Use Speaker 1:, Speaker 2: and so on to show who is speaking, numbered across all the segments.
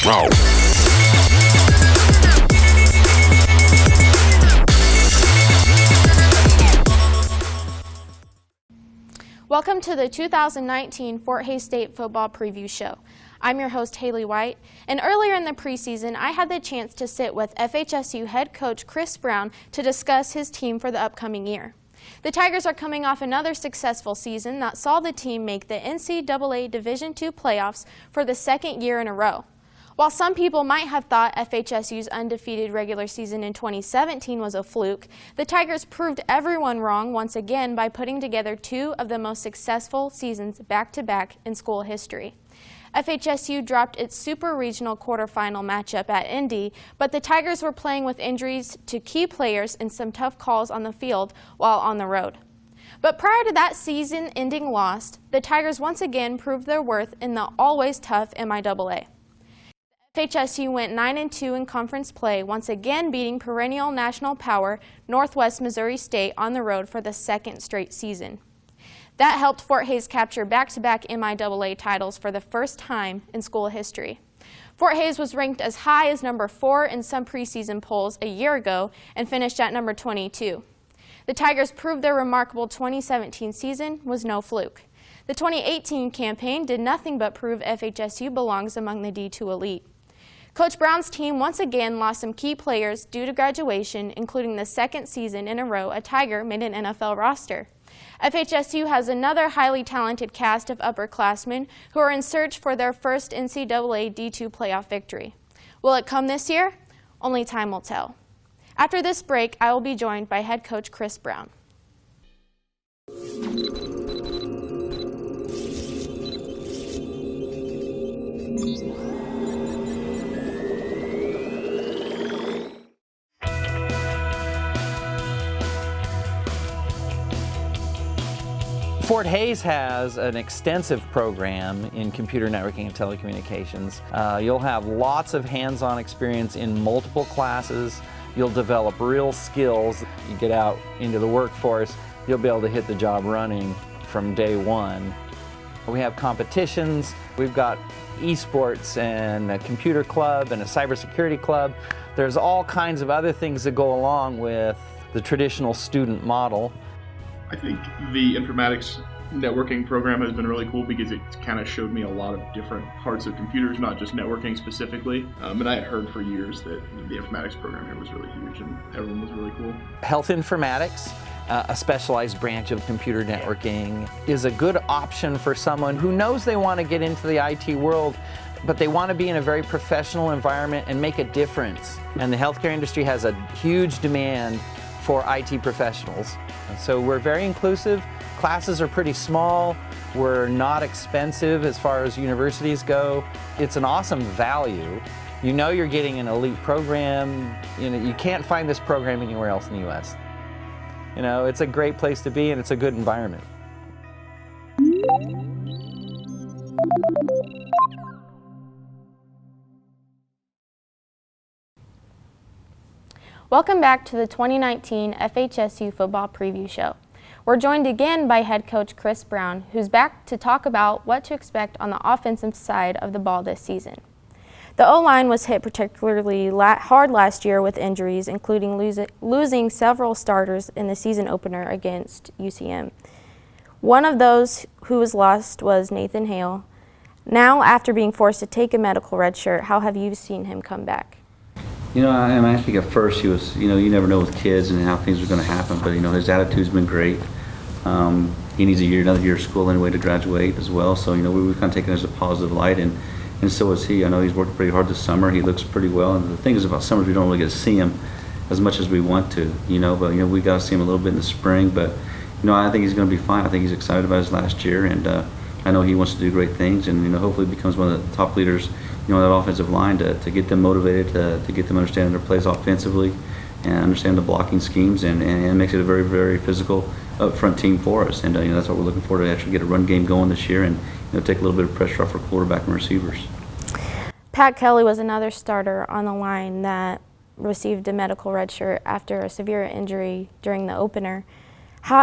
Speaker 1: Welcome to the 2019 Fort Hays State Football Preview Show. I'm your host, Haley White, and earlier in the preseason, I had the chance to sit with FHSU head coach Chris Brown to discuss his team for the upcoming year. The Tigers are coming off another successful season that saw the team make the NCAA Division II playoffs for the second year in a row. While some people might have thought FHSU's undefeated regular season in 2017 was a fluke, the Tigers proved everyone wrong once again by putting together two of the most successful seasons back-to-back in school history. FHSU dropped its super regional quarterfinal matchup at Indy, but the Tigers were playing with injuries to key players and some tough calls on the field while on the road. But prior to that season-ending loss, the Tigers once again proved their worth in the always tough MIAA. FHSU went 9-2 in conference play, once again beating perennial national power Northwest Missouri State on the road for the second straight season. That helped Fort Hays capture back-to-back MIAA titles for the first time in school history. Fort Hays was ranked as high as number 4 in some preseason polls a year ago and finished at number 22. The Tigers proved their remarkable 2017 season was no fluke. The 2018 campaign did nothing but prove FHSU belongs among the D2 elite. Coach Brown's team once again lost some key players due to graduation, including the second season in a row a Tiger made an NFL roster. FHSU has another highly talented cast of upperclassmen who are in search for their first NCAA D2 playoff victory. Will it come this year? Only time will tell. After this break, I will be joined by head coach Chris Brown.
Speaker 2: Fort Hays has an extensive program in computer networking and telecommunications. You'll have lots of hands-on experience in multiple classes. You'll develop real skills. You get out into the workforce, you'll be able to hit the job running from day one. We have competitions. We've got esports and a computer club and a cybersecurity club. There's all kinds of other things that go along with the traditional student model.
Speaker 3: I think the informatics networking program has been really cool because it kind of showed me a lot of different parts of computers, not just networking specifically. And I had heard for years that the informatics program here was really huge and everyone was really cool.
Speaker 2: Health informatics, a specialized branch of computer networking, is a good option for someone who knows they want to get into the IT world, but they want to be in a very professional environment and make a difference. And the healthcare industry has a huge demand for IT professionals. So we're very inclusive. Classes are pretty small. We're not expensive as far as universities go. It's an awesome value. You know you're getting an elite program. You can't find this program anywhere else in the U.S. It's a great place to be and it's a good environment.
Speaker 1: Welcome back to the 2019 FHSU Football Preview Show. We're joined again by head coach Chris Brown, who's back to talk about what to expect on the offensive side of the ball this season. The O-line was hit particularly hard last year with injuries, including losing several starters in the season opener against UCM. One of those who was lost was Nathan Hale. Now, after being forced to take a medical red shirt, how have you seen him come back?
Speaker 4: I think at first he was, you never know with kids and how things are going to happen, but, his attitude's been great. He needs another year of school anyway to graduate as well, so, we've kind of taken it as a positive light, and so is he. I know he's worked pretty hard this summer. He looks pretty well, and the thing is about summers, we don't really get to see him as much as we want to, but, we got to see him a little bit in the spring, but, I think he's going to be fine. I think he's excited about his last year, and I know he wants to do great things, and, hopefully becomes one of the top leaders that offensive line to get them motivated, to get them understanding their plays offensively and understand the blocking schemes, and makes it a very, very physical up-front team for us. And that's what we're looking for, to actually get a run game going this year and take a little bit of pressure off our quarterback and receivers.
Speaker 1: Pat Kelly was another starter on the line that received a medical red shirt after a severe injury during the opener.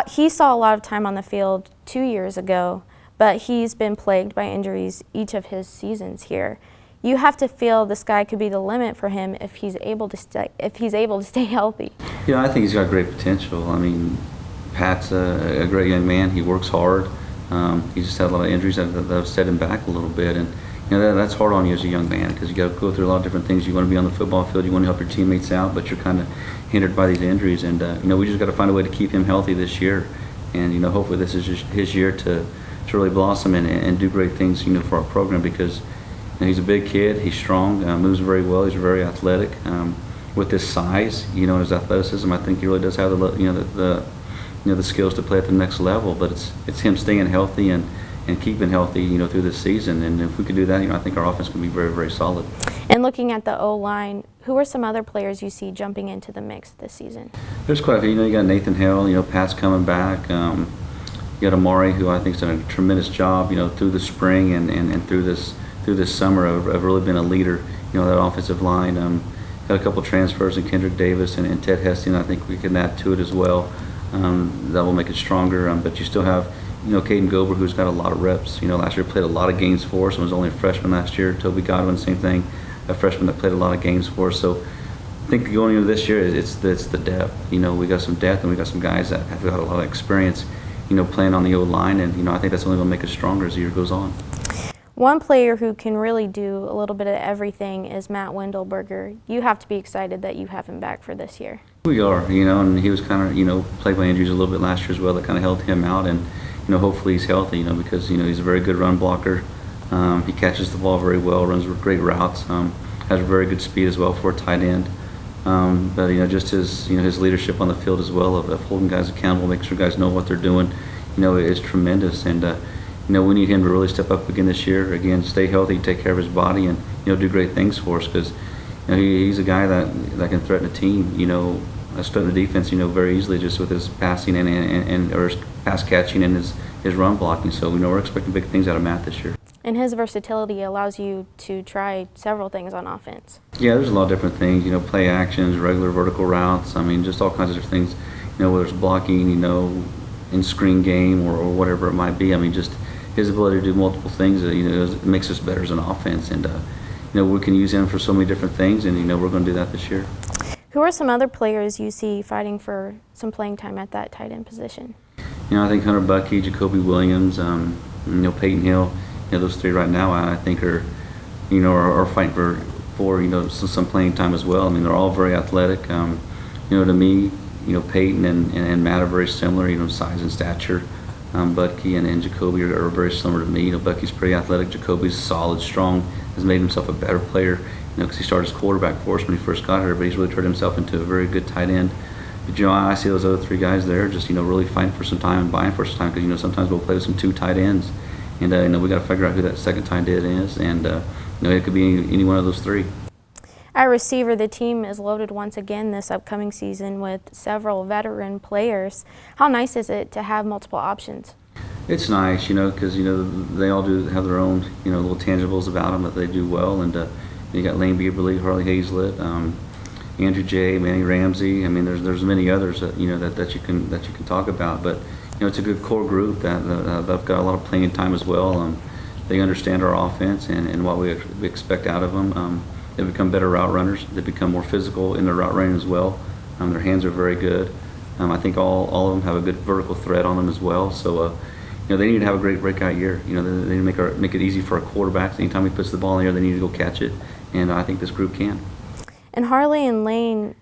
Speaker 1: He saw a lot of time on the field 2 years ago, but he's been plagued by injuries each of his seasons here. You have to feel the sky could be the limit for him if he's able to stay healthy.
Speaker 4: Yeah, I think he's got great potential. I mean, Pat's a great young man. He works hard. He's just had a lot of injuries that have set him back a little bit, and that's hard on you as a young man because you got to go through a lot of different things. You want to be on the football field, you want to help your teammates out, but you're kind of hindered by these injuries. And we just got to find a way to keep him healthy this year. And hopefully this is his year to really blossom and do great things for our program because he's a big kid, he's strong, moves very well, he's very athletic. With his size, and his athleticism, I think he really does have the skills to play at the next level. But it's him staying healthy and keeping healthy, through this season. And if we could do that, I think our offense can be very, very solid.
Speaker 1: And looking at the O-line, who are some other players you see jumping into the mix this season?
Speaker 4: There's quite a few. You got Nathan Hale, Pat's coming back. You got Amari, who I think's done a tremendous job, through the spring and through this summer of really been a leader, that offensive line. Got a couple transfers in Kendrick Davis and Ted Heston. I think we can add to it as well. That will make it stronger. But you still have, Caden Gober, who's got a lot of reps. Last year played a lot of games for us and was only a freshman last year. Toby Godwin, same thing, a freshman that played a lot of games for us. So I think going into this year, it's the depth. We got some depth and we got some guys that have got a lot of experience, playing on the O-line. And, I think that's only going to make us stronger as the year goes on.
Speaker 1: One player who can really do a little bit of everything is Matt Wendelberger. You have to be excited that you have him back for this year.
Speaker 4: We are, and he was kind of, plagued by injuries a little bit last year as well. That kind of held him out, and hopefully he's healthy, because he's a very good run blocker. He catches the ball very well, runs great routes, has very good speed as well for a tight end. But just his leadership on the field as well of holding guys accountable, making sure guys know what they're doing, is tremendous. And we need him to really step up again this year. Again, stay healthy, take care of his body, and do great things for us because he's a guy that can threaten a team. Threaten the defense. Very easily just with his passing and or his pass catching and his run blocking. So we're expecting big things out of Matt this year.
Speaker 1: And his versatility allows you to try several things on offense.
Speaker 4: Yeah, there's a lot of different things. Play actions, regular vertical routes. I mean, just all kinds of different things. Whether it's blocking, in screen game or whatever it might be. I mean, just his ability to do multiple things, it makes us better as an offense. And, we can use him for so many different things, and, we're going to do that this year.
Speaker 1: Who are some other players you see fighting for some playing time at that tight end position?
Speaker 4: I think Hunter Bucky, Jacoby Williams, Peyton Hill, those three right now I think are fighting for some playing time as well. I mean, they're all very athletic. To me, Peyton and Matt are very similar, size and stature. Bucky and Jacoby are very similar to me. Bucky's pretty athletic. Jacoby's solid, strong, has made himself a better player, because he started as quarterback for us when he first got here, but he's really turned himself into a very good tight end. But, I see those other three guys there just, really fighting for some time and buying for some time because, sometimes we'll play with some two tight ends. And, we got to figure out who that second tight end is. And, it could be any one of those three.
Speaker 1: At receiver, the team is loaded once again this upcoming season with several veteran players. How nice is it to have multiple options?
Speaker 4: It's nice, because, they all do have their own, little tangibles about them that they do well. And you got Layne Bieberle, Harley Hazlett, Andrew J., Manny Ramsey. I mean, there's many others that, that you can talk about. But, it's a good core group that they've got a lot of playing time as well. They understand our offense and what we expect out of them. They become better route runners. They become more physical in their route running as well. Their hands are very good. I think all of them have a good vertical threat on them as well. So, they need to have a great breakout year. They need to make it easy for our quarterbacks. Anytime he puts the ball in the air, they need to go catch it. And I think this group can.
Speaker 1: And Harley and Layne,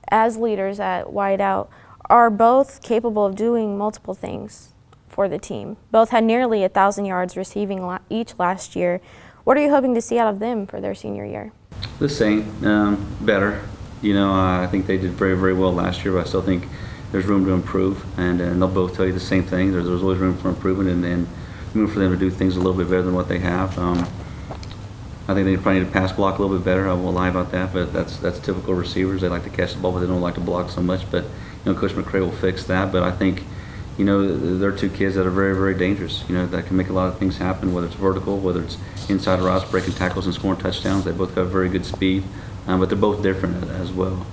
Speaker 1: as leaders at wideout, are both capable of doing multiple things for the team. Both had nearly 1,000 yards receiving each last year. What are you hoping to see out of them for their senior year?
Speaker 4: The same, better. I think they did very, very well last year, but I still think there's room to improve, and they'll both tell you the same thing. There's always room for improvement and room for them to do things a little bit better than what they have. I think they probably need to pass block a little bit better. I won't lie about that, but that's typical receivers. They like to catch the ball, but they don't like to block so much. But Coach McCray will fix that. But I think they're two kids that are very, very dangerous. That can make a lot of things happen, whether it's vertical, whether it's inside routes, breaking tackles and scoring touchdowns. They both got very good speed, but they're both different as well.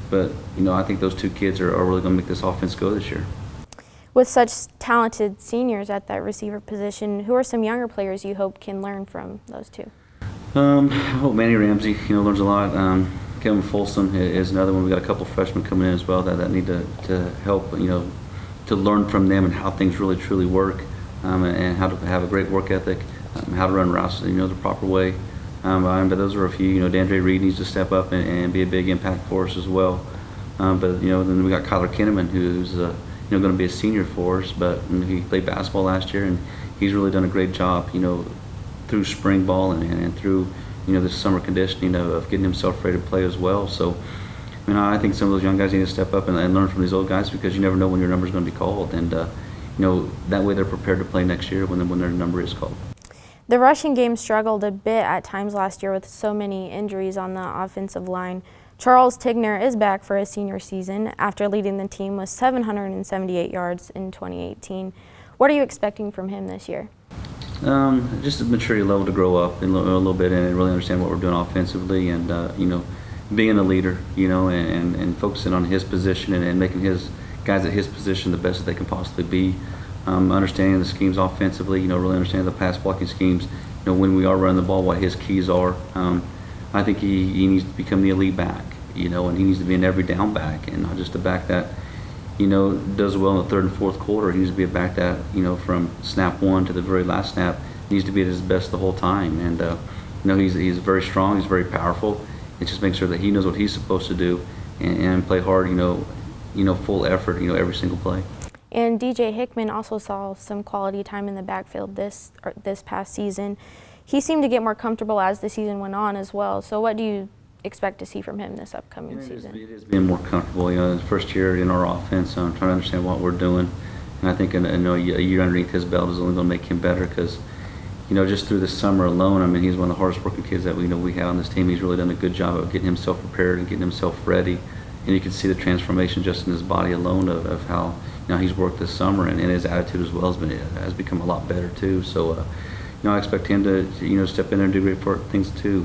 Speaker 4: But I think those two kids are really going to make this offense go this year.
Speaker 1: With such talented seniors at that receiver position, who are some younger players you hope can learn from those two?
Speaker 4: I hope Manny Ramsey, learns a lot. Kevin Folsom is another one. We got a couple freshmen coming in as well that need to help, to learn from them and how things really truly work, and how to have a great work ethic, how to run routes, the proper way. But those are a few. DeAndre Reed needs to step up and be a big impact for us as well. But then we got Kyler Kinnaman, who's going to be a senior for us. But he played basketball last year, and he's really done a great job, through spring ball and through this summer conditioning of getting himself ready to play as well. So I think some of those young guys need to step up and learn from these old guys, because you never know when your number is going to be called, and that way they're prepared to play next year when their number is called.
Speaker 1: The rushing game struggled a bit at times last year with so many injuries on the offensive line. Charles Tigner is back for his senior season after leading the team with 778 yards in 2018. What are you expecting from him this year?
Speaker 4: Just a maturity level to grow up a little bit and really understand what we're doing offensively, and being a leader, and focusing on his position and making his guys at his position the best that they can possibly be. Understanding the schemes offensively, really understanding the pass blocking schemes, when we are running the ball, what his keys are. I think he needs to become the elite back, and he needs to be an every down back, and not just a back that does well in the third and fourth quarter. He needs to be a back that, from snap one to the very last snap, needs to be at his best the whole time. And, he's very strong, he's very powerful. It just makes sure that he knows what he's supposed to do and play hard, full effort, every single play.
Speaker 1: And DJ Hickman also saw some quality time in the backfield this past season. He seemed to get more comfortable as the season went on as well. So what do you expect to see from him this upcoming season?
Speaker 4: It is being more comfortable. The first year in our offense, I'm trying to understand what we're doing, and I think a year underneath his belt is only going to make him better, because just through the summer alone, he's one of the hardest working kids that we have on this team. He's really done a good job of getting himself prepared and getting himself ready, and you can see the transformation just in his body alone of how he's worked this summer, and his attitude as well has become a lot better too. So I expect him to step in there and do great things too.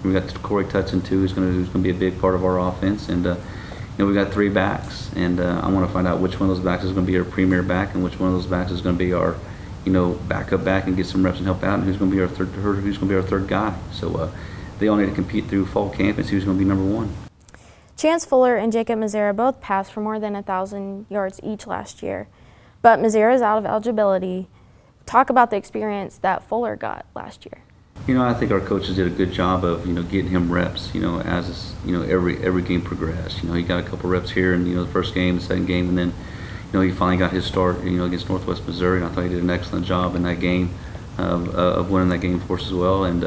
Speaker 4: We got Corey Tutson too, who's going to be a big part of our offense, and we got three backs, and I want to find out which one of those backs is going to be our premier back, and which one of those backs is going to be our backup back and get some reps and help out, and who's going to be our third guy. So they all need to compete through fall camp and see who's going to be number one.
Speaker 1: Chance Fuller and Jacob Mazzara both passed for more than 1,000 yards each last year, but Mazzara is out of eligibility. Talk about the experience that Fuller got last year.
Speaker 4: I think our coaches did a good job of getting him reps. As every game progressed. He got a couple reps here in the first game, the second game, and then he finally got his start against Northwest Missouri. And I thought he did an excellent job in that game of winning that game for us as well. And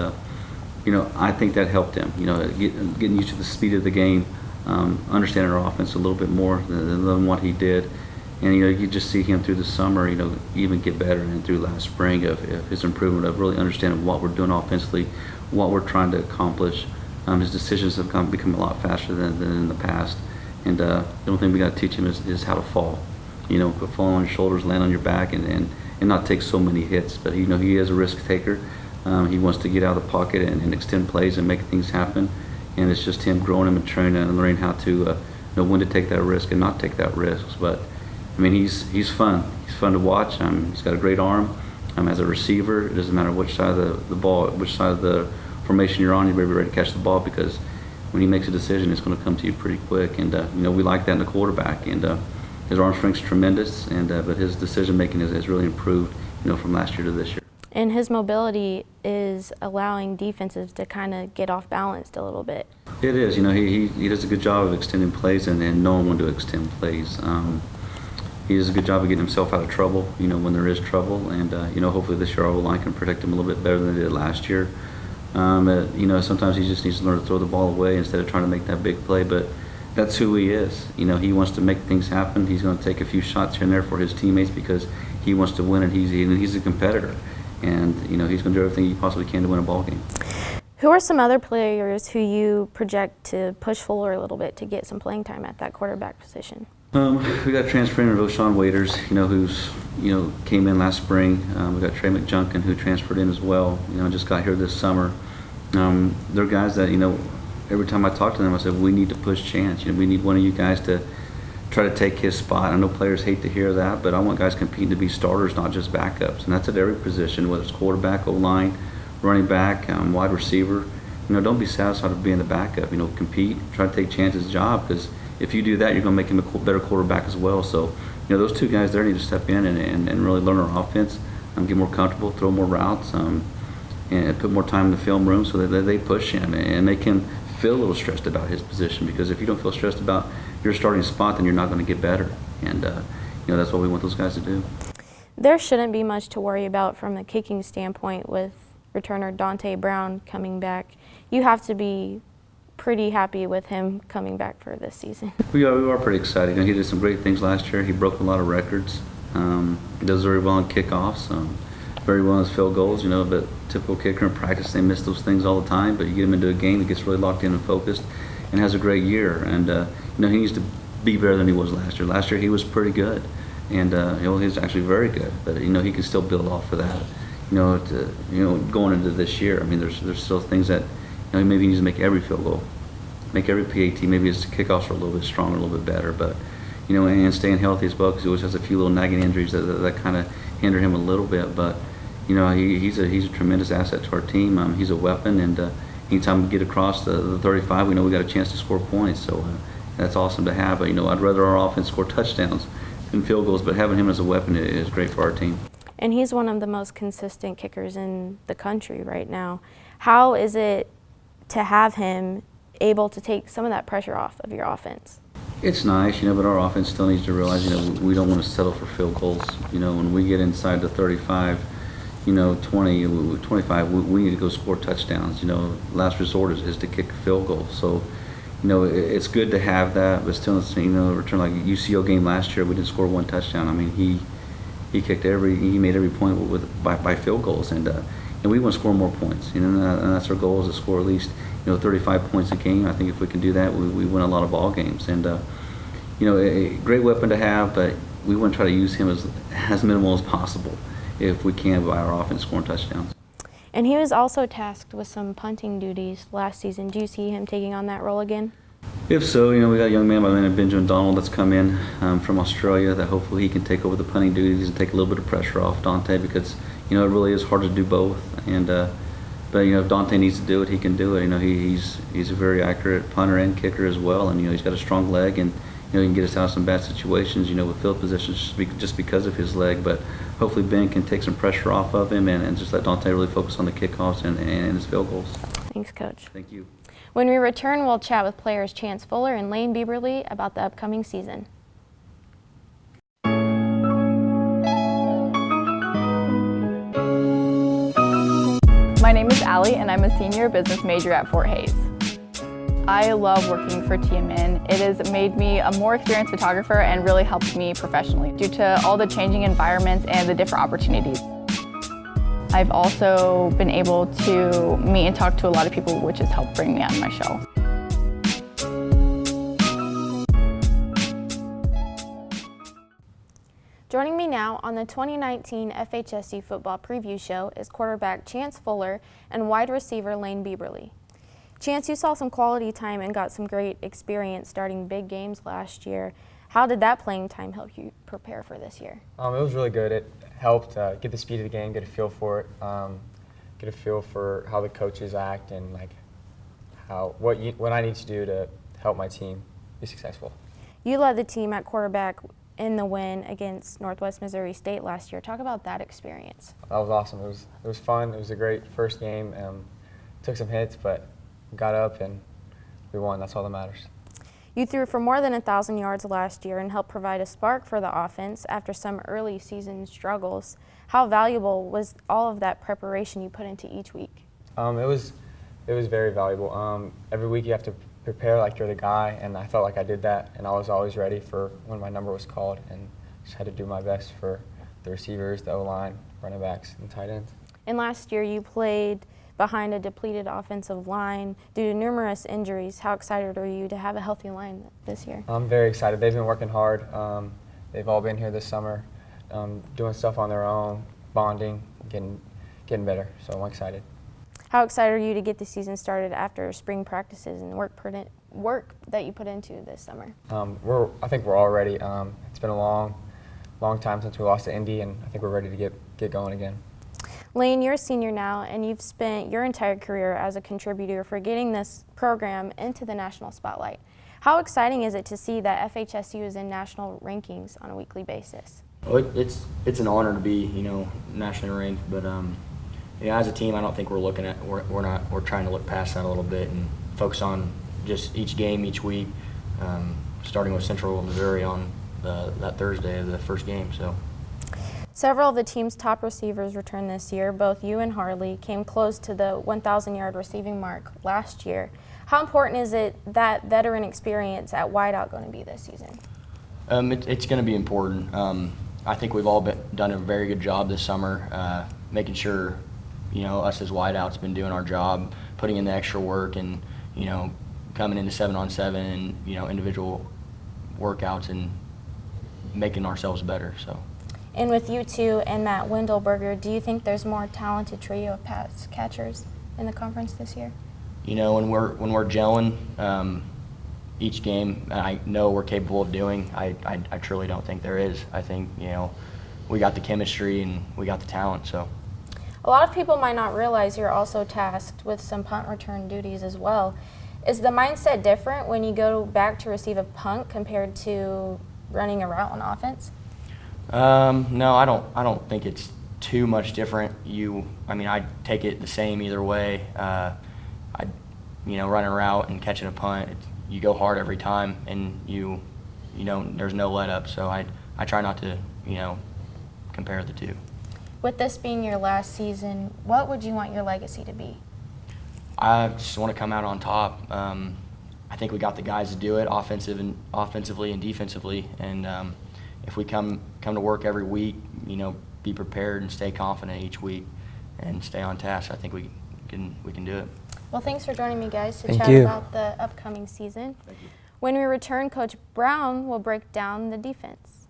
Speaker 4: I think that helped him. Getting used to the speed of the game, understanding our offense a little bit more than what he did. And you just see him through the summer, even get better, and through last spring of his improvement of really understanding what we're doing offensively, what we're trying to accomplish. His decisions have become a lot faster than in the past. And the only thing we got to teach him is how to fall. Quit falling on your shoulders, land on your back, and not take so many hits. But he is a risk taker. He wants to get out of the pocket and extend plays and make things happen. And it's just him growing and maturing and learning how to know when to take that risk and not take that risk. But he's fun. He's fun to watch. He's got a great arm. As a receiver, it doesn't matter which side of the ball, which side of the formation you're on, you better be ready to catch the ball, because when he makes a decision, it's going to come to you pretty quick. And we like that in the quarterback. And his arm strength's tremendous. And but his decision making has really improved, from last year to this year.
Speaker 1: And his mobility is allowing defenses to kind of get off balance a little bit.
Speaker 4: It is. He does a good job of extending plays and knowing when to extend plays. He does a good job of getting himself out of trouble, when there is trouble. And, hopefully this year our O-line can protect him a little bit better than they did last year. Sometimes he just needs to learn to throw the ball away instead of trying to make that big play. But that's who he is. He wants to make things happen. He's going to take a few shots here and there for his teammates because he wants to win, and he's a competitor. And, he's going to do everything he possibly can to win a ball game.
Speaker 1: Who are some other players who you project to push Fuller a little bit to get some playing time at that quarterback position?
Speaker 4: We got transferring of O'Shawn Waiters, who's came in last spring. We got Trey McJunkin, who transferred in as well. Just got here this summer. They're guys that every time I talk to them, I said we need to push Chance. We need one of you guys to try to take his spot. I know players hate to hear that, but I want guys competing to be starters, not just backups. And that's at every position, whether it's quarterback, O-line, running back, wide receiver. Don't be satisfied with being the backup. Compete, try to take Chance's job, because if you do that, you're going to make him a better quarterback as well. So, those two guys there need to step in and really learn our offense, get more comfortable, throw more routes, and put more time in the film room so that they push him and make him feel a little stressed about his position. Because if you don't feel stressed about your starting spot, then you're not going to get better. And that's what we want those guys to do.
Speaker 1: There shouldn't be much to worry about from the kicking standpoint with returner Dante Brown coming back. You have to be pretty happy with him coming back for this season.
Speaker 4: We are pretty excited. He did some great things last year. He broke a lot of records. He does very well in kickoffs, very well in his field goals. But typical kicker in practice, they miss those things all the time. But you get him into a game, he gets really locked in and focused, and has a great year. And he needs to be better than he was last year. Last year he was pretty good, and he was actually very good. But he can still build off of that. Going into this year, there's still things that maybe he needs to make every field goal, make every PAT. Maybe his kickoffs are a little bit stronger, a little bit better. But and staying healthy as well, because he always has a few little nagging injuries that kind of hinder him a little bit. But he's a tremendous asset to our team. He's a weapon, and anytime we get across the 35, we know we got a chance to score points. So that's awesome to have. But I'd rather our offense score touchdowns than field goals. But having him as a weapon is great for our team.
Speaker 1: And he's one of the most consistent kickers in the country right now. How is it to have him able to take some of that pressure off of your offense?
Speaker 4: It's nice, but our offense still needs to realize, we don't want to settle for field goals. When we get inside the 35, 20, 25, we need to go score touchdowns. Last resort is to kick a field goal. So, it's good to have that, but still, return like UCO game last year, we didn't score one touchdown. He made every point by field goals, and we want to score more points. And that's our goal, is to score at least 35 points a game. I think if we can do that, we win a lot of ball games. And a great weapon to have, but we want to try to use him as minimal as possible if we can by our offense scoring touchdowns.
Speaker 1: And he was also tasked with some punting duties last season. Do you see him taking on that role again?
Speaker 4: If so, we got a young man by the name of Benjamin Donald that's come in from Australia, that hopefully he can take over the punting duties and take a little bit of pressure off Dante, because it really is hard to do both. And but if Dante needs to do it, he can do it. He's a very accurate punter and kicker as well, and he's got a strong leg, and he can get us out of some bad situations, with field positions just because of his leg. But hopefully Ben can take some pressure off of him and just let Dante really focus on the kickoffs and his field goals.
Speaker 1: Thanks, Coach.
Speaker 4: Thank you.
Speaker 1: When we return, we'll chat with players Chance Fuller and Layne Bieberle about the upcoming season.
Speaker 5: My name is Allie, and I'm a senior business major at Fort Hays. I love working for TMN. It has made me a more experienced photographer and really helped me professionally due to all the changing environments and the different opportunities. I've also been able to meet and talk to a lot of people, which has helped bring me on my show.
Speaker 1: Joining me now on the 2019 FHSU football preview show is quarterback Chance Fuller and wide receiver Layne Bieberle. Chance, you saw some quality time and got some great experience starting big games last year. How did that playing time help you prepare for this year?
Speaker 6: It was really good. It helped get the speed of the game, get a feel for it, get a feel for how the coaches act, and what I need to do to help my team be successful.
Speaker 1: You led the team at quarterback in the win against Northwest Missouri State last year. Talk about that experience.
Speaker 6: That was awesome. It was fun. It was a great first game. Took some hits, but got up and we won. That's all that matters.
Speaker 1: You threw for more than 1,000 yards last year and helped provide a spark for the offense after some early season struggles. How valuable was all of that preparation you put into each week?
Speaker 6: It was very valuable. Every week you have to prepare like you're the guy, and I felt like I did that, and I was always ready for when my number was called, and just had to do my best for the receivers, the O-line, running backs, and tight ends.
Speaker 1: And last year you played behind a depleted offensive line due to numerous injuries. How excited are you to have a healthy line this year?
Speaker 6: I'm very excited. They've been working hard. They've all been here this summer, doing stuff on their own, bonding, getting better, so I'm excited.
Speaker 1: How excited are you to get the season started after spring practices and work that you put into this summer?
Speaker 6: I think we're all ready. It's been a long time since we lost to Indy, and I think we're ready to get going again.
Speaker 1: Layne, you're a senior now, and you've spent your entire career as a contributor for getting this program into the national spotlight. How exciting is it to see that FHSU is in national rankings on a weekly basis?
Speaker 7: Well, it's an honor to be, nationally ranked, but as a team, I don't think we're trying to look past that a little bit and focus on just each game each week, starting with Central Missouri on that Thursday of the first game. So.
Speaker 1: Several of the team's top receivers returned this year. Both you and Harley came close to the 1,000-yard receiving mark last year. How important is it that veteran experience at wideout going to be this season?
Speaker 7: It's going to be important. I think we've all done a very good job this summer, making sure, us as wideouts been doing our job, putting in the extra work, and coming into 7-on-7 and individual workouts and making ourselves better. So.
Speaker 1: And with you two and Matt Wendelberger, do you think there's more talented trio of pass catchers in the conference this year?
Speaker 7: When we're gelling each game, I know we're capable of doing. I truly don't think there is. I think we got the chemistry and we got the talent. So.
Speaker 1: A lot of people might not realize you're also tasked with some punt return duties as well. Is the mindset different when you go back to receive a punt compared to running a route on offense?
Speaker 7: No, I don't think it's too much different. I take it the same either way. Running a route and catching a punt, you go hard every time, and there's no let up. So I try not to, compare the two.
Speaker 1: With this being your last season, what would you want your legacy to be?
Speaker 7: I just want to come out on top. I think we got the guys to do it, offensively and defensively, and if we come to work every week, be prepared and stay confident each week and stay on task, I think we can do it.
Speaker 1: Well, thanks for joining me, guys, to
Speaker 6: Thank
Speaker 1: chat
Speaker 6: you.
Speaker 1: about the upcoming season.
Speaker 7: Thank you.
Speaker 1: When we return, Coach Brown will break down the defense.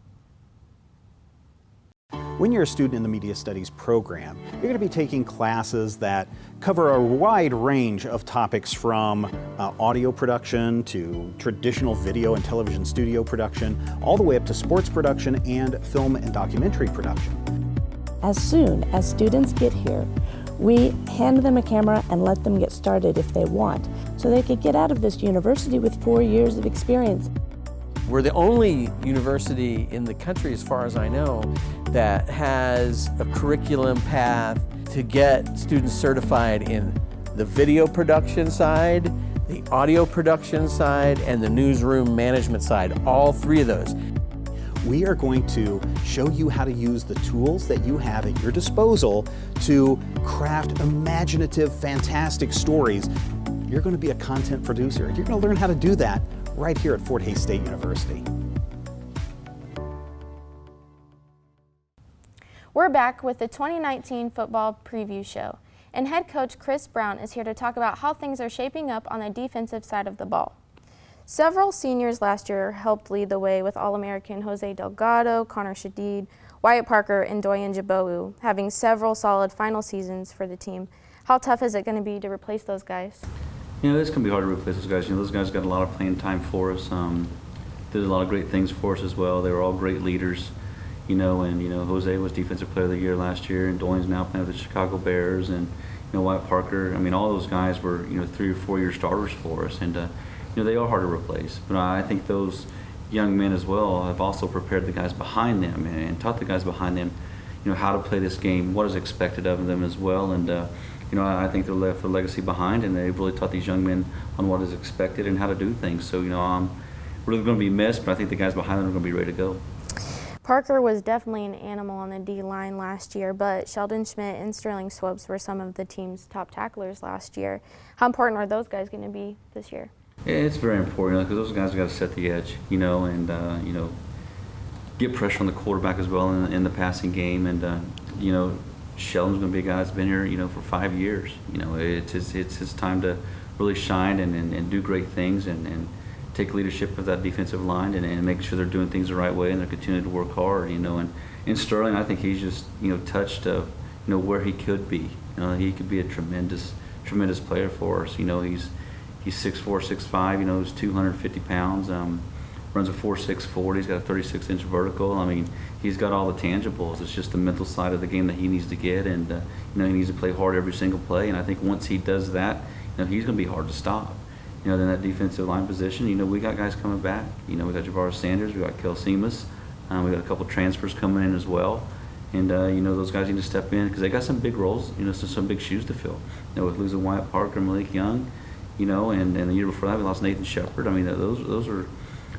Speaker 8: When you're a student in the Media Studies program, you're going to be taking classes that cover a wide range of topics from audio production to traditional video and television studio production, all the way up to sports production and film and documentary production.
Speaker 9: As soon as students get here, we hand them a camera and let them get started if they want, so they could get out of this university with 4 years of experience.
Speaker 10: We're the only university in the country, as far as I know, that has a curriculum path to get students certified in the video production side, the audio production side, and the newsroom management side, all three of those.
Speaker 8: We are going to show you how to use the tools that you have at your disposal to craft imaginative, fantastic stories. You're going to be a content producer. You're going to learn how to do that right here at Fort Hays State University.
Speaker 1: We're back with the 2019 football preview show, and head coach Chris Brown is here to talk about how things are shaping up on the defensive side of the ball. Several seniors last year helped lead the way with All-American Jose Delgado, Connor Shadid, Wyatt Parker, and Doyen Jabou, having several solid final seasons for the team. How tough is it going to be to replace those guys?
Speaker 4: It's going to be hard to replace those guys. Those guys got a lot of playing time for us. Did a lot of great things for us as well. They were all great leaders, and Jose was Defensive Player of the Year last year, and Doyen's now playing with the Chicago Bears, and Wyatt Parker. All those guys were 3 or 4 year starters for us, and they are hard to replace. But I think those young men as well have also prepared the guys behind them and taught the guys behind them, how to play this game, what is expected of them as well, and I think they left a legacy behind, and they've really taught these young men on what is expected and how to do things. So, I'm really going to be missed, but I think the guys behind them are going to be ready to go.
Speaker 1: Parker was definitely an animal on the D-line last year, but Sheldon Schmidt and Sterling Swopes were some of the team's top tacklers last year. How important are those guys going to be this year?
Speaker 4: Yeah, it's very important because those guys have got to set the edge, and get pressure on the quarterback as well in the passing game. And Sheldon's going to be a guy that's been here, for 5 years. It's his time to really shine and do great things and take leadership of that defensive line and make sure they're doing things the right way and they're continuing to work hard. And in Sterling, I think he's just touched where he could be. He could be a tremendous player for us. He's 6'4", 6'5", he's 250 pounds. runs a 4.6 40. He's got a 36-inch vertical. I mean, he's got all the tangibles. It's just the mental side of the game that he needs to get, and he needs to play hard every single play. And I think once he does that, he's going to be hard to stop. Then that defensive line position, we got guys coming back. We got Javaris Sanders, we got Kel Seamus, we got a couple transfers coming in as well. And those guys need to step in because they got some big roles, some big shoes to fill. With losing Wyatt Parker, Malik Young, and the year before that we lost Nathan Shepard. I mean, those are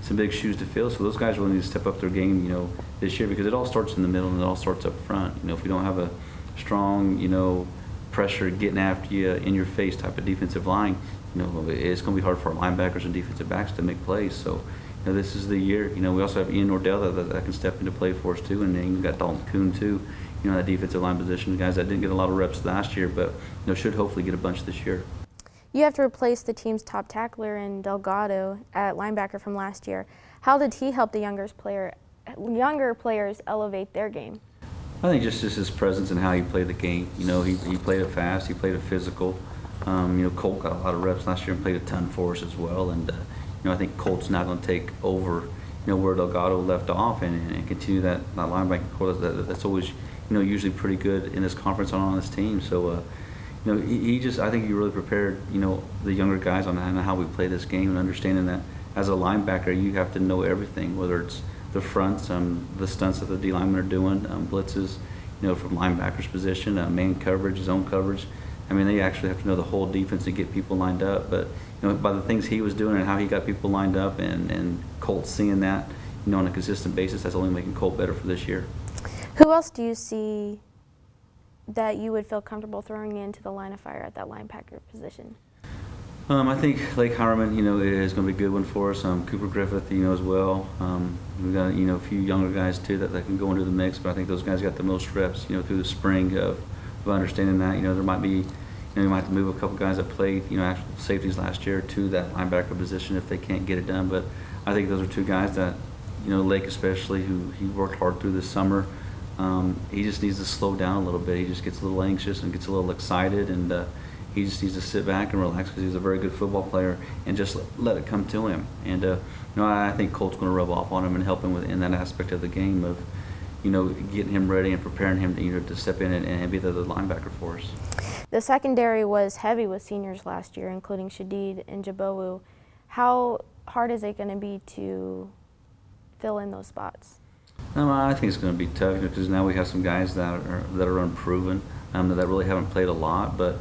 Speaker 4: some big shoes to fill. So those guys really need to step up their game, this year, because it all starts in the middle and it all starts up front. If we don't have a strong, pressure getting after you in your face type of defensive line, it's going to be hard for our linebackers and defensive backs to make plays. So, this is the year. We also have Ian Nordell that can step into play for us too, and then you've got Dalton Kuhn too. That defensive line position, guys that didn't get a lot of reps last year, but should hopefully get a bunch this year.
Speaker 1: You have to replace the team's top tackler in Delgado at linebacker from last year. How did he help the younger players elevate their game?
Speaker 4: I think just his presence and how he played the game. He played it fast. He played it physical. Colt got a lot of reps last year and played a ton for us as well. And I think Colt's now going to take over, where Delgado left off and continue that linebacking core that's always, usually pretty good in this conference on this team. So, I think he really prepared, the younger guys on how we play this game, and understanding that as a linebacker, you have to know everything, whether it's the fronts, the stunts that the D linemen are doing, blitzes, from linebackers position, man coverage, zone coverage. I mean, they actually have to know the whole defense to get people lined up. But by the things he was doing and how he got people lined up, and Colt seeing that, on a consistent basis, that's only making Colt better for this year.
Speaker 1: Who else do you see that you would feel comfortable throwing into the line of fire at that linebacker position?
Speaker 4: I think Lake Harriman, is going to be a good one for us. Cooper Griffith, as well. We've got, a few younger guys too that can go into the mix. But I think those guys got the most reps, through the spring of understanding that. There might be, you might have to move a couple guys that played, actual safeties last year to that linebacker position if they can't get it done. But I think those are two guys that, Lake especially, who he worked hard through this summer. He just needs to slow down a little bit. He just gets a little anxious and gets a little excited, and he just needs to sit back and relax because he's a very good football player and just let it come to him. And I think Colt's going to rub off on him and help him in that aspect of the game of, getting him ready and preparing him to step in and be the linebacker for us.
Speaker 1: The secondary was heavy with seniors last year, including Shadid and Jabowu. How hard is it going to be to fill in those spots?
Speaker 4: I think it's going to be tough because now we have some guys that are unproven, that really haven't played a lot. But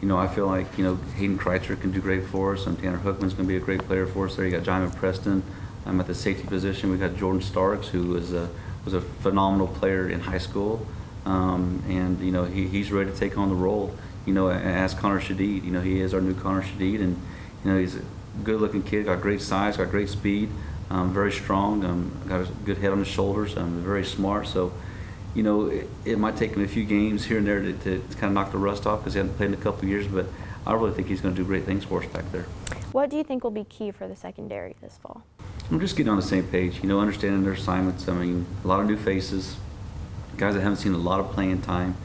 Speaker 4: I feel like Hayden Kreitzer can do great for us. Tanner Hookman's going to be a great player for us. There you got Jaimin Preston. At the safety position, we got Jordan Starks, who was a phenomenal player in high school, and he's ready to take on the role. As Connor Shadid. He is our new Connor Shadid, and he's a good-looking kid. Got great size, got great speed. Very strong, got a good head on his shoulders, very smart. So, it might take him a few games here and there to kind of knock the rust off because he hasn't played in a couple of years, but I really think he's going to do great things for us back there.
Speaker 1: What do you think will be key for the secondary this fall?
Speaker 4: I'm just getting on the same page, understanding their assignments. I mean, a lot of new faces, guys that haven't seen a lot of playing time,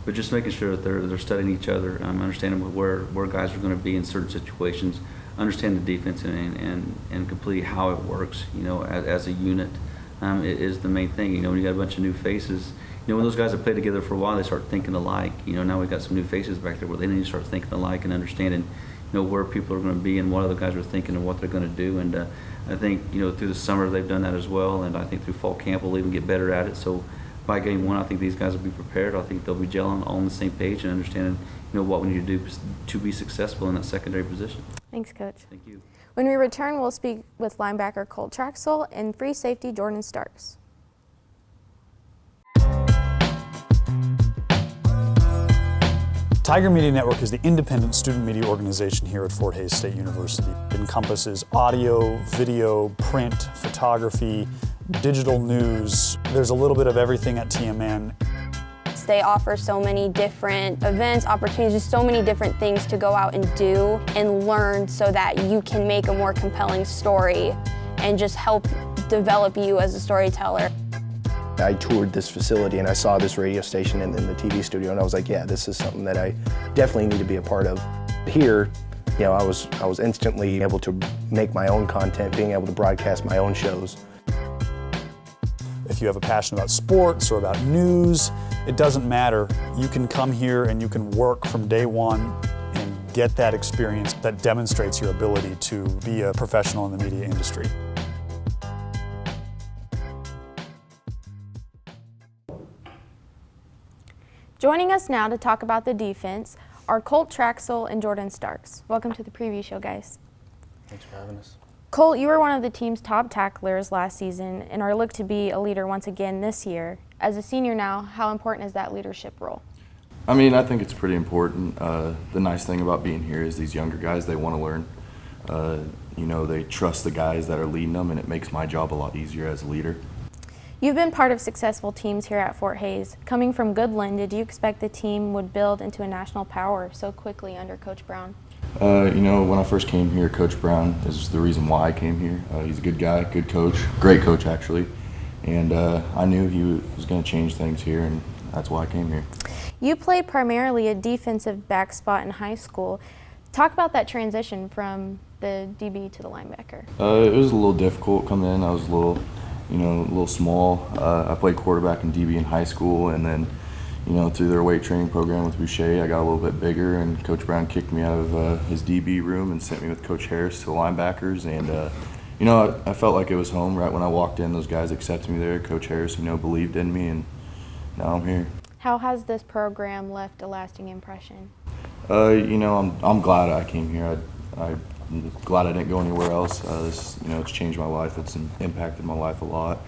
Speaker 4: but just making sure that they're studying each other, understanding where guys are going to be in certain situations, understand the defense and completely how it works, as a unit, is the main thing. When you got a bunch of new faces, when those guys have played together for a while, they start thinking alike. Now we've got some new faces back there where they need to start thinking alike and understanding, where people are going to be and what other guys are thinking and what they're going to do. And I think, through the summer they've done that as well, and I think through fall camp we'll even get better at it. So by game one, I think these guys will be prepared. I think they'll be gelling all on the same page and understanding, what we need to do to be successful in that secondary position.
Speaker 1: Thanks, Coach.
Speaker 4: Thank you.
Speaker 1: When we return, we'll speak with linebacker Kolt Trachsel and free safety Jordan Starks.
Speaker 11: Tiger Media Network is the independent student media organization here at Fort Hays State University. It encompasses audio, video, print, photography, digital news. There's a little bit of everything at TMN.
Speaker 12: They offer so many different events, opportunities, so many different things to go out and do and learn so that you can make a more compelling story and just help develop you as a storyteller.
Speaker 13: I toured this facility and I saw this radio station and then the TV studio, and I was like, yeah, this is something that I definitely need to be a part of. Here, You know, I was instantly able to make my own content, being able to broadcast my own shows.
Speaker 11: If you have a passion about sports or about news, it doesn't matter. You can come here and you can work from day one and get that experience that demonstrates your ability to be a professional in the media industry.
Speaker 1: Joining us now to talk about the defense are Kolt Trachsel and Jordan Starks. Welcome to the preview show, guys.
Speaker 6: Thanks for having us.
Speaker 1: Kolt, you were one of the team's top tacklers last season and are looked to be a leader once again this year. As a senior now, how important is that leadership role?
Speaker 14: I mean, I think it's pretty important. The nice thing about being here is these younger guys, they want to learn. You know, they trust the guys that are leading them, and it makes my job a lot easier as a leader.
Speaker 1: You've been part of successful teams here at Fort Hays. Coming from Goodland, did you expect the team would build into a national power so quickly under Coach Brown?
Speaker 14: You know, when I first came here, Coach Brown is the reason why I came here. He's a good guy, good coach, great coach actually, and I knew he was going to change things here, and that's why I came here.
Speaker 1: You played primarily a defensive back spot in high school. Talk about that transition from the DB to the linebacker.
Speaker 14: It was a little difficult coming in. I was a little small. I played quarterback and DB in high school, and then, you know, through their weight training program with Boucher, I got a little bit bigger, and Coach Brown kicked me out of his DB room and sent me with Coach Harris to the linebackers. And, you know, I felt like it was home right when I walked in. Those guys accepted me there. Coach Harris, you know, believed in me, and now I'm here.
Speaker 1: How has this program left a lasting impression?
Speaker 14: You know, I'm glad I came here. I'm glad I didn't go anywhere else. You know, it's changed my life. It's impacted my life a lot.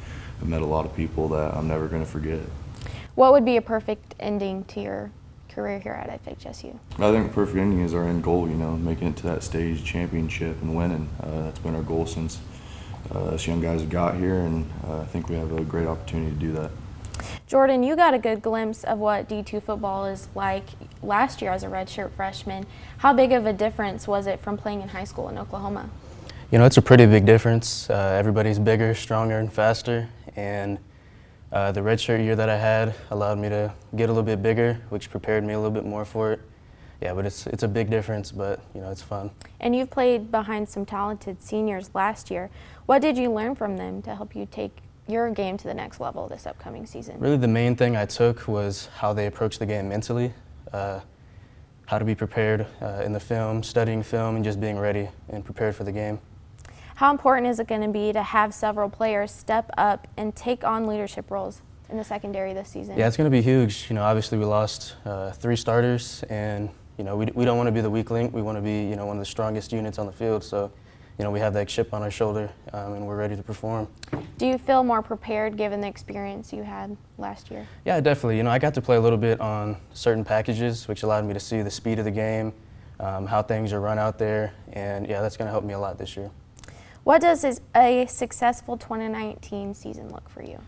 Speaker 14: I've met a lot of people that I'm never going to forget.
Speaker 1: What would be a perfect ending to your career here at FHSU?
Speaker 14: I think the perfect ending is our end goal, you know, making it to that stage championship and winning. That's been our goal since us young guys have got here, and I think we have a great opportunity to do that.
Speaker 1: Jordan, you got a good glimpse of what D2 football is like last year as a redshirt freshman. How big of a difference was it from playing in high school in Oklahoma?
Speaker 15: You know, it's a pretty big difference. Everybody's bigger, stronger, and faster. And the redshirt year that I had allowed me to get a little bit bigger, which prepared me a little bit more for it. Yeah, but it's a big difference, but, you know, it's fun.
Speaker 1: And you've played behind some talented seniors last year. What did you learn from them to help you take your game to the next level this upcoming season?
Speaker 15: Really the main thing I took was how they approach the game mentally, how to be prepared in the film, studying film, and just being ready and prepared for the game.
Speaker 1: How important is it going to be to have several players step up and take on leadership roles in the secondary this season?
Speaker 15: Yeah, it's going to be huge. You know, obviously we lost 3 starters, and, you know, we don't want to be the weak link. We want to be, you know, one of the strongest units on the field. So, you know, we have that chip on our shoulder, and we're ready to perform.
Speaker 1: Do you feel more prepared given the experience you had last year?
Speaker 15: Yeah, definitely. You know, I got to play a little bit on certain packages, which allowed me to see the speed of the game, how things are run out there, and yeah, that's going to help me a lot this year.
Speaker 1: What does a successful 2019 season look for you?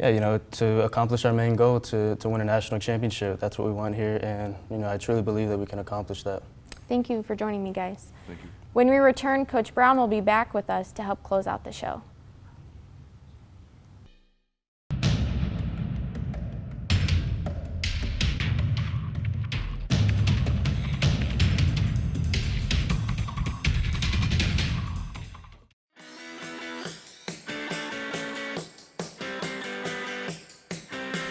Speaker 15: Yeah, you know, to accomplish our main goal, to win a national championship. That's what we want here, and, you know, I truly believe that we can accomplish that.
Speaker 1: Thank you for joining me, guys.
Speaker 14: Thank you.
Speaker 1: When we return, Coach Brown will be back with us to help close out the show.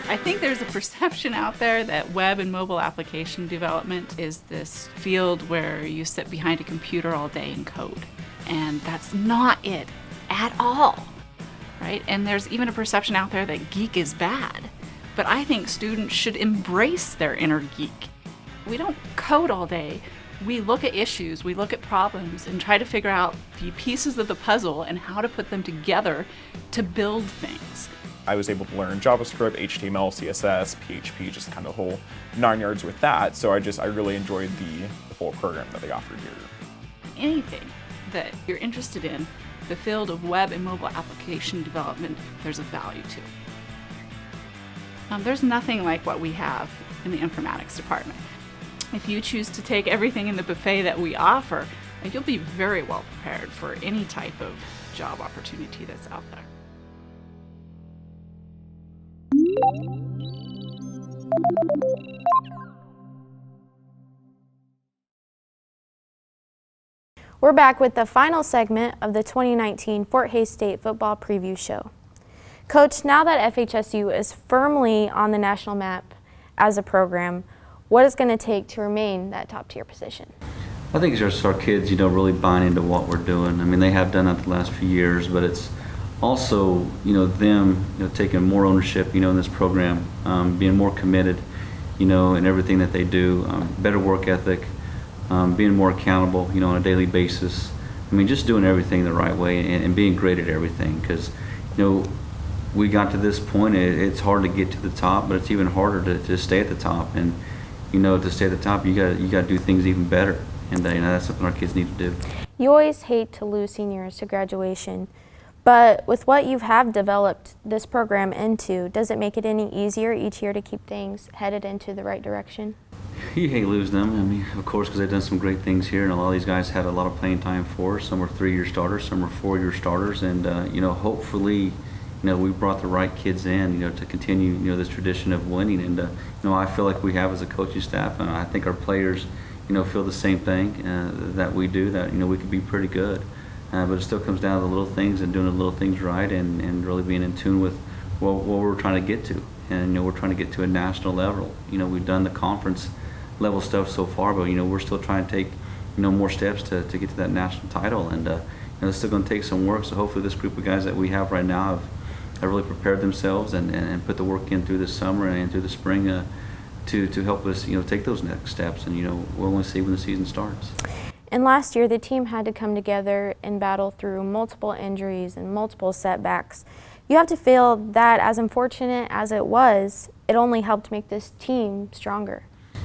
Speaker 16: I think there's a perception out there that web and mobile application development is this field where you sit behind a computer all day and code. And that's not it at all, right? And there's even a perception out there that geek is bad. But I think students should embrace their inner geek. We don't code all day. We look at issues, we look at problems, and try to figure out the pieces of the puzzle and how to put them together to build things.
Speaker 17: I was able to learn JavaScript, HTML, CSS, PHP, just kind of the whole 9 yards with that. So I really enjoyed the full program that they offered here.
Speaker 16: Anything that you're interested in, the field of web and mobile application development, there's a value to. There's nothing like what we have in the informatics department. If you choose to take everything in the buffet that we offer, you'll be very well prepared for any type of job opportunity that's out there.
Speaker 1: We're back with the final segment of the 2019 Fort Hays State Football Preview Show. Coach, now that FHSU is firmly on the national map as a program, what is going to take to remain that top-tier position?
Speaker 4: I think it's just our kids, really buying into what we're doing. I mean, they have done that the last few years, but it's also, them, taking more ownership, in this program, being more committed, in everything that they do, better work ethic, being more accountable, on a daily basis. I mean, just doing everything the right way and being great at everything. Because, we got to this point. It's hard to get to the top, but it's even harder to stay at the top. And, to stay at the top, you got to do things even better. And that's something our kids need to do.
Speaker 1: You always hate to lose seniors to graduation, but with what you have developed this program into, does it make it any easier each year to keep things headed into the right direction?
Speaker 4: You hate losing them. I mean, of course, because they've done some great things here, and a lot of these guys had a lot of playing time for us. Some were 3-year starters, some were 4-year starters, and hopefully, we brought the right kids in, to continue, this tradition of winning. And I feel like we have as a coaching staff, and I think our players, feel the same thing that we do. That we could be pretty good, but it still comes down to the little things and doing the little things right, and really being in tune with what we're trying to get to. And we're trying to get to a national level. We've done the conference level stuff so far, but we're still trying to take more steps to get to that national title, and it's still going to take some work. So hopefully this group of guys that we have right now have really prepared themselves and put the work in through the summer and through the spring to help us take those next steps, and we'll only see when the season starts.
Speaker 1: And last year the team had to come together and battle through multiple injuries and multiple setbacks. You have to feel that, as unfortunate as it was, it only helped make this team stronger.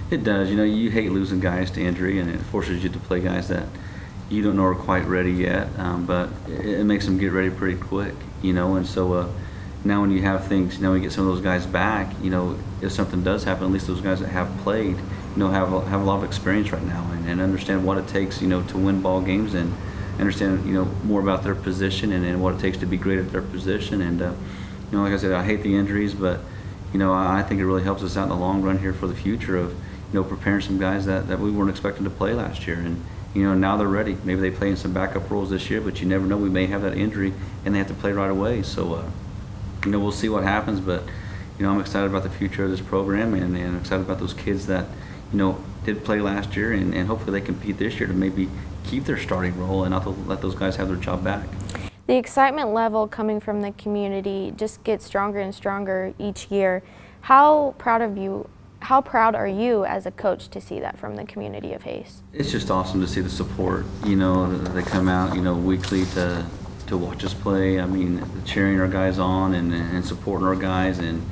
Speaker 4: It does. You hate losing guys to injury, and it forces you to play guys that you don't know are quite ready yet, but it makes them get ready pretty quick, and so now when you have things, when you get some of those guys back, if something does happen, at least those guys that have played, have a lot of experience right now and understand what it takes, to win ball games, and understand, more about their position and what it takes to be great at their position. And, like I said, I hate the injuries, but, I think it really helps us out in the long run here for the future of, preparing some guys that we weren't expecting to play last year. And, now they're ready. Maybe they play in some backup roles this year, but you never know. We may have that injury and they have to play right away. So, we'll see what happens, but, I'm excited about the future of this program, and I'm excited about those kids that, did play last year, and hopefully they compete this year to maybe keep their starting role and not let those guys have their job back.
Speaker 1: The excitement level coming from the community just gets stronger and stronger each year. How proud are you as a coach to see that from the community of Hays?
Speaker 4: It's just awesome to see the support. They come out, weekly to watch us play. I mean, cheering our guys on and supporting our guys, and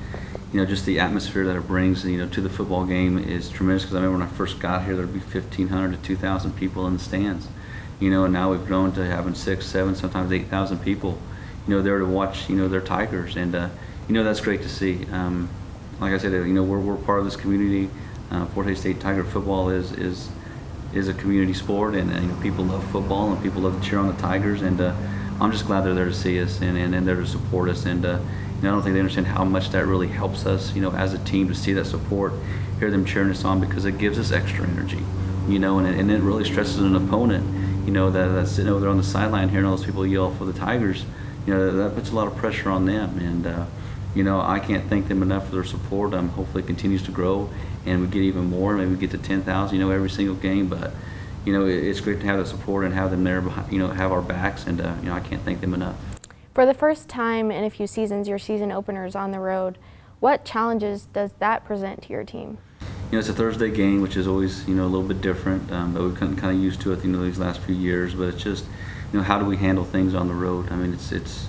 Speaker 4: just the atmosphere that it brings, to the football game is tremendous. Because I remember when I first got here, there'd be 1,500 to 2,000 people in the stands. And now we've grown to having 6, 7, sometimes 8,000 people, there to watch, their Tigers, and that's great to see. Like I said, we're part of this community. Fort Hays State Tiger football is a community sport, and people love football and people love to cheer on the Tigers, and I'm just glad they're there to see us and there to support us. And I don't think they understand how much that really helps us, as a team, to see that support, hear them cheering us on, because it gives us extra energy, and it really stresses an opponent, that's sitting over there on the sideline hearing all those people yell for the Tigers. That puts a lot of pressure on them, and I can't thank them enough for their support. Hopefully it continues to grow and we get even more, maybe we get to 10,000, every single game, but it's great to have the support and have them there, have our backs, and I can't thank them enough.
Speaker 1: For the first time in a few seasons, your season openers on the road, what challenges does that present to your team?
Speaker 4: It's a Thursday game, which is always, a little bit different, but we've gotten kind of used to it, these last few years. But it's just, how do we handle things on the road? I mean, it's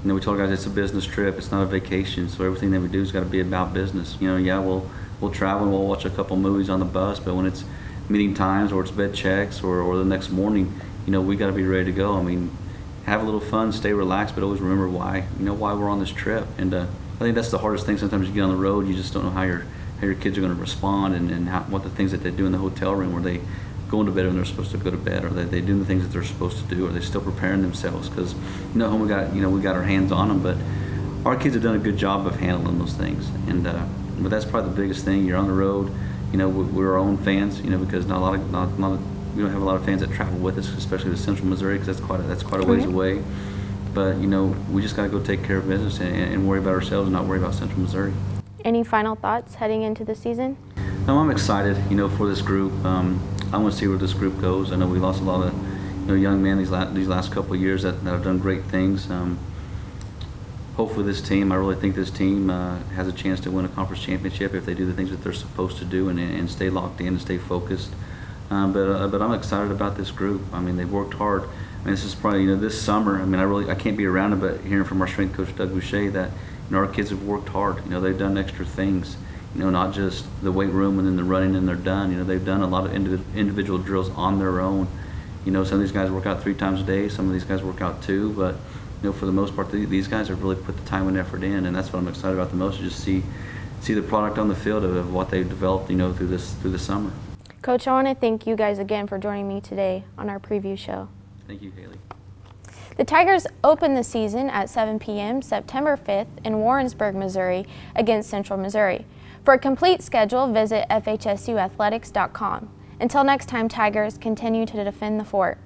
Speaker 4: we told guys it's a business trip, it's not a vacation, so everything that we do has got to be about business. Yeah, we'll travel and we'll watch a couple movies on the bus, but when it's meeting times or it's bed checks or the next morning, we got to be ready to go. I mean, have a little fun, stay relaxed, but always remember why we're on this trip. And I think that's the hardest thing. Sometimes you get on the road, you just don't know how your kids are going to respond, and what the things that they do in the hotel room, where they go into bed when they're supposed to go to bed, or they do the things that they're supposed to do, or they're still preparing themselves, because home we got our hands on them, but our kids have done a good job of handling those things. And but that's probably the biggest thing. You're on the road, we're our own fans, because not a we don't have a lot of fans that travel with us, especially to Central Missouri, because that's quite a ways away. But we just got to go take care of business and worry about ourselves and not worry about Central Missouri.
Speaker 1: Any final thoughts heading into the season?
Speaker 4: No, I'm excited, for this group. I want to see where this group goes. I know we lost a lot of, young men these last couple of years that have done great things. Hopefully this team, I really think this team has a chance to win a conference championship if they do the things that they're supposed to do and stay locked in and stay focused. But I'm excited about this group. I mean, they've worked hard. I mean, this is probably, this summer, I mean, I can't be around it, but hearing from our strength coach, Doug Boucher, that, our kids have worked hard. They've done extra things. Not just the weight room and then the running and they're done. They've done a lot of individual drills on their own. Some of these guys work out 3 times a day. Some of these guys work out 2, but for the most part, these guys have really put the time and effort in, and that's what I'm excited about the most, is just see the product on the field of what they've developed, through the summer.
Speaker 1: Coach, I want to thank you guys again for joining me today on our preview show.
Speaker 4: Thank you, Haley.
Speaker 1: The Tigers open the season at 7 p.m. September 5th in Warrensburg, Missouri against Central Missouri. For a complete schedule, visit FHSUathletics.com. Until next time, Tigers, continue to defend the fort.